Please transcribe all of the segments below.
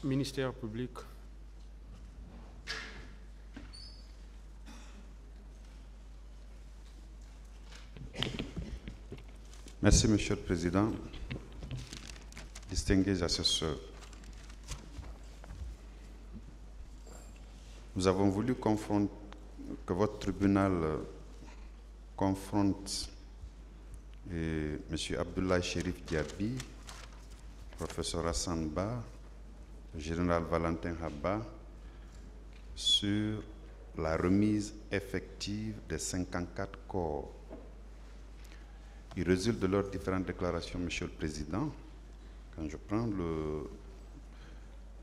Ministère public. Merci, Monsieur le Président. Distingués assesseurs, nous avons voulu que votre tribunal confronte M. Abdoulaye Cherif Diaby, professeur Hassan Ba, le général Valentin Habba, sur la remise effective des 54 corps. Il résulte de leurs différentes déclarations, Monsieur le Président. Quand je prends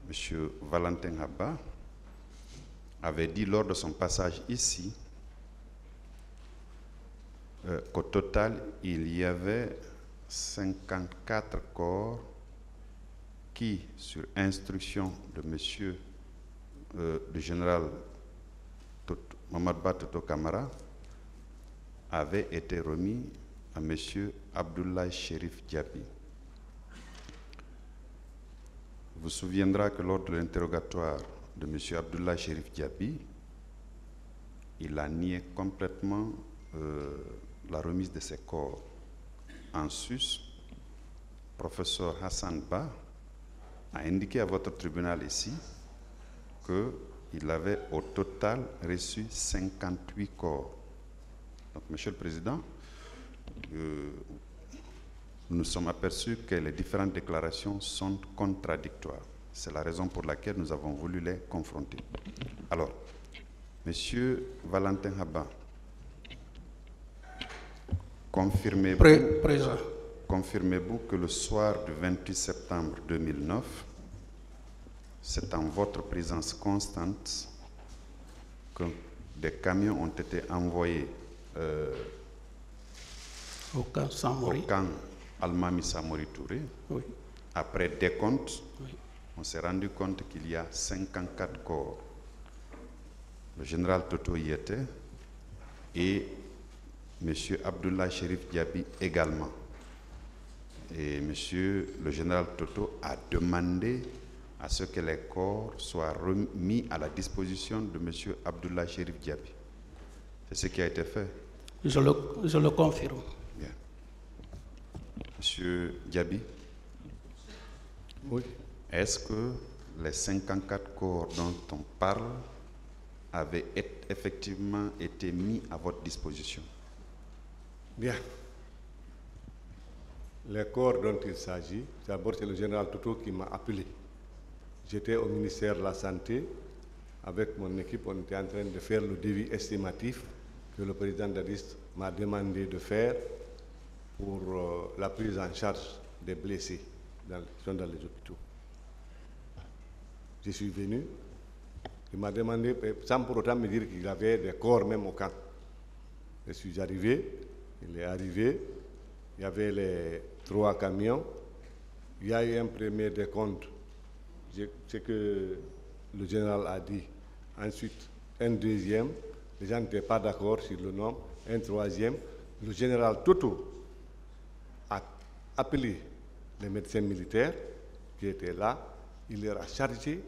Monsieur Valentin Habba avait dit lors de son passage ici qu'au total, il y avait 54 corps qui, sur instruction de Monsieur le général Mamad Ba Toto Camara, avaient été remis à Monsieur Abdoulaye Cherif Diaby. Vous vous souviendrez que lors de l'interrogatoire de M. Abdoulaye Cherif Diaby, il a nié complètement la remise de ses corps. En sus, professeur Hassan Ba a indiqué à votre tribunal ici qu'il avait au total reçu 58 corps. Donc, Monsieur le Président, nous nous sommes aperçus que les différentes déclarations sont contradictoires. C'est la raison pour laquelle nous avons voulu les confronter. Alors, Monsieur Valentin Habba, confirmez-vous que le soir du 28 septembre 2009, c'est en votre présence constante que des camions ont été envoyés au camp Almami Samori Touré. Oui. Après décompte, Oui. on s'est rendu compte qu'il y a 54 corps. Le général Toto y était et M. Abdoulaye Cherif Diaby également. Et M. le général Toto a demandé à ce que les corps soient remis à la disposition de M. Abdoulaye Cherif Diaby. C'est ce qui a été fait. Je le confirme. Bien. Monsieur Diaby, oui. Est-ce que les 54 corps dont on parle avaient effectivement été mis à votre disposition? Bien. Les corps dont il s'agit, d'abord c'est le général Toto qui m'a appelé. J'étais au ministère de la Santé. Avec mon équipe, on était en train de faire le devis estimatif que le président Dadis m'a demandé de faire pour la prise en charge des blessés qui sont dans les hôpitaux. Je suis venu, il m'a demandé, sans pour autant me dire qu'il y avait des corps même au camp. Je suis arrivé, il est arrivé, il y avait les 3 camions, il y a eu un premier décompte, ce que le général a dit. Ensuite, un deuxième, les gens n'étaient pas d'accord sur le nombre, un troisième. Le général Toto a appelé les médecins militaires qui étaient là. Il leur a chargé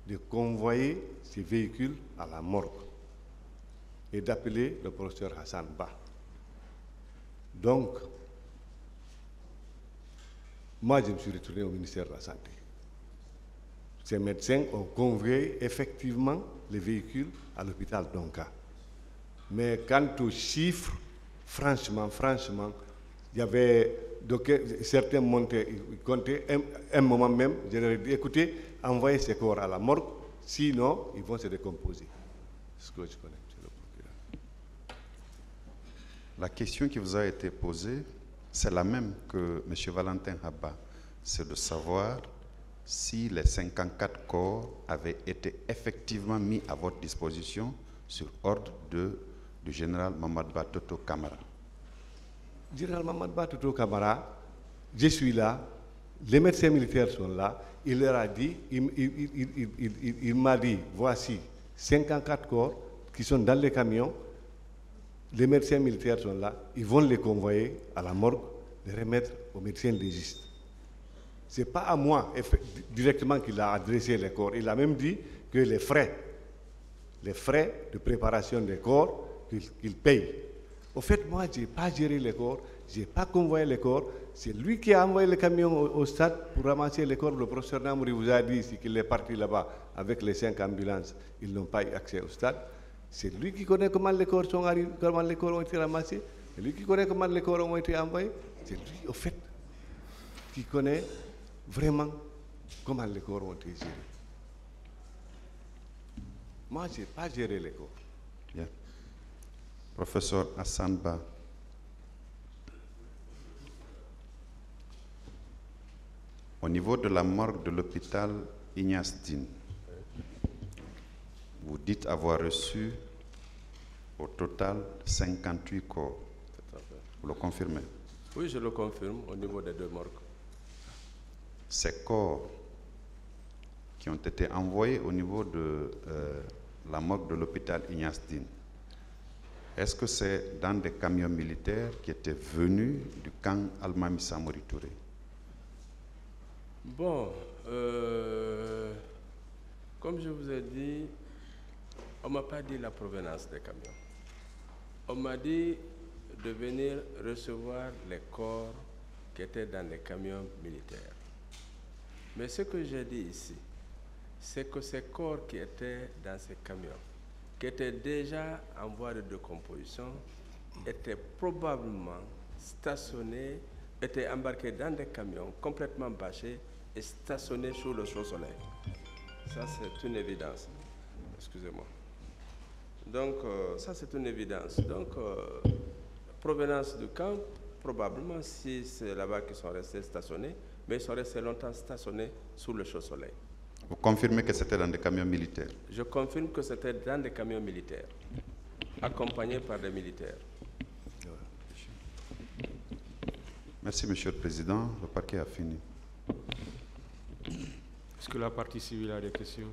de convoyer ces véhicules à la morgue et d'appeler le professeur Hassan Ba. Donc, moi, je me suis retourné au ministère de la Santé. Ces médecins ont convoyé effectivement les véhicules à l'hôpital d'Onka. Mais quant aux chiffres, franchement, il y avait certains montaient, ils comptaient, un moment même, je leur ai dit, écoutez, envoyez ces corps à la morgue, sinon ils vont se décomposer. C'est ce que je connais, monsieur le procureur. La question qui vous a été posée, c'est la même que M. Valentin Habba, c'est de savoir si les 54 corps avaient été effectivement mis à votre disposition sur ordre du général Mamad Ba Toto Camara. Général Mamad Ba Toto Camara, je suis là, les médecins militaires sont là, il leur a dit, il m'a dit, voici 54 corps qui sont dans les camions, les médecins militaires sont là, ils vont les convoyer à la morgue, les remettre aux médecins légistes. Ce n'est pas à moi directement qu'il a adressé les corps. Il a même dit que les frais de préparation des corps, qu'il paye. Au fait, moi, je n'ai pas géré les corps, je n'ai pas convoyé les corps. C'est lui qui a envoyé le camion au stade pour ramasser les corps. Le professeur Namouri vous a dit qu'il est parti là-bas avec les 5 ambulances. Ils n'ont pas eu accès au stade. C'est lui qui connaît comment les corps sont arrivés, comment les corps ont été ramassés. C'est lui qui connaît comment les corps ont été envoyés. C'est lui, au fait, qui connaît vraiment comment les corps ont été gérés. Moi, je n'ai pas géré les corps. Bien. Professeur Hassan Ba. Au niveau de la morgue de l'hôpital Ignace Dine, vous dites avoir reçu au total 58 corps. Vous le confirmez? Oui, je le confirme au niveau des 2 morgues. Ces corps qui ont été envoyés au niveau de la morgue de l'hôpital Ignace Dine, est-ce que c'est dans des camions militaires qui étaient venus du camp Almami Samori Touré? Bon, comme je vous ai dit, on ne m'a pas dit la provenance des camions. On m'a dit de venir recevoir les corps qui étaient dans les camions militaires. Mais ce que j'ai dit ici, c'est que ces corps qui étaient dans ces camions, qui étaient déjà en voie de décomposition, étaient probablement stationnés, étaient embarqués dans des camions complètement bâchés et stationnés sous le chaud soleil. Ça, c'est une évidence. Excusez-moi. Donc, ça, c'est une évidence. Donc, provenance du camp, probablement, si c'est là-bas qu'ils sont restés stationnés, mais ils sont restés longtemps stationnés sous le chaud soleil. Vous confirmez que c'était dans des camions militaires? Je confirme que c'était dans des camions militaires, accompagnés par des militaires. Merci, Monsieur le Président. Le parquet a fini. Est-ce que la partie civile a des questions?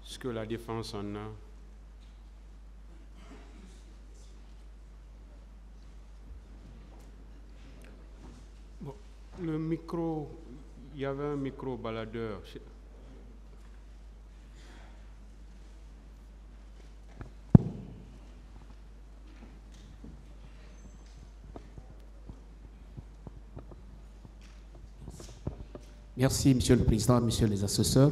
Est-ce que la défense en a? Bon, le micro, il y avait un micro baladeur. Merci, Monsieur le Président, Messieurs les assesseurs.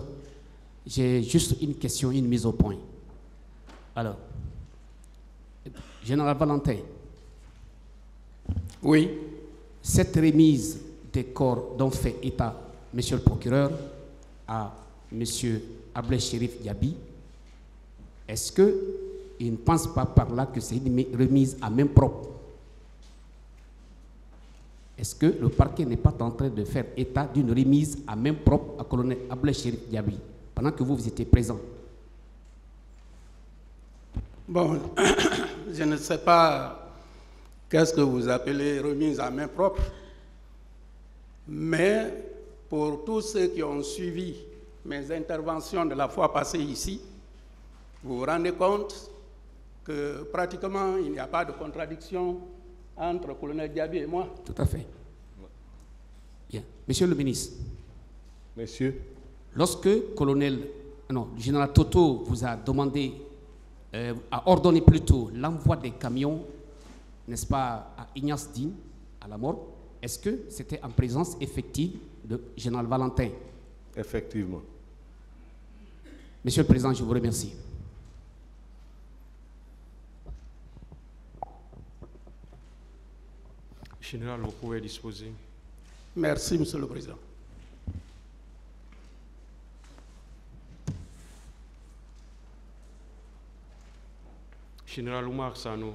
J'ai juste une question, une mise au point. Alors, Général Valentin. Oui. Cette remise des corps dont fait état Monsieur le procureur à Monsieur Ablai Chérif Diaby, est-ce qu'il ne pense pas par là que c'est une remise à main propre? Est-ce que le parquet n'est pas en train de faire état d'une remise à main propre à colonel Ablai Chérif Diaby pendant que vous étiez présent? Bon, je ne sais pas qu'est-ce que vous appelez remise à main propre, mais pour tous ceux qui ont suivi mes interventions de la fois passée ici, vous vous rendez compte que pratiquement il n'y a pas de contradiction entre le colonel Diaby et moi. Tout à fait. Bien. Monsieur le ministre. Monsieur. Lorsque le général Toto vous a demandé, a ordonné plutôt l'envoi des camions, n'est-ce pas, à Ignace Dine, à la morgue, est-ce que c'était en présence effective de général Valentin? Effectivement. Monsieur le Président, je vous remercie. Général, vous pouvez disposer. Merci, Monsieur le Président. Général Oumar Sano.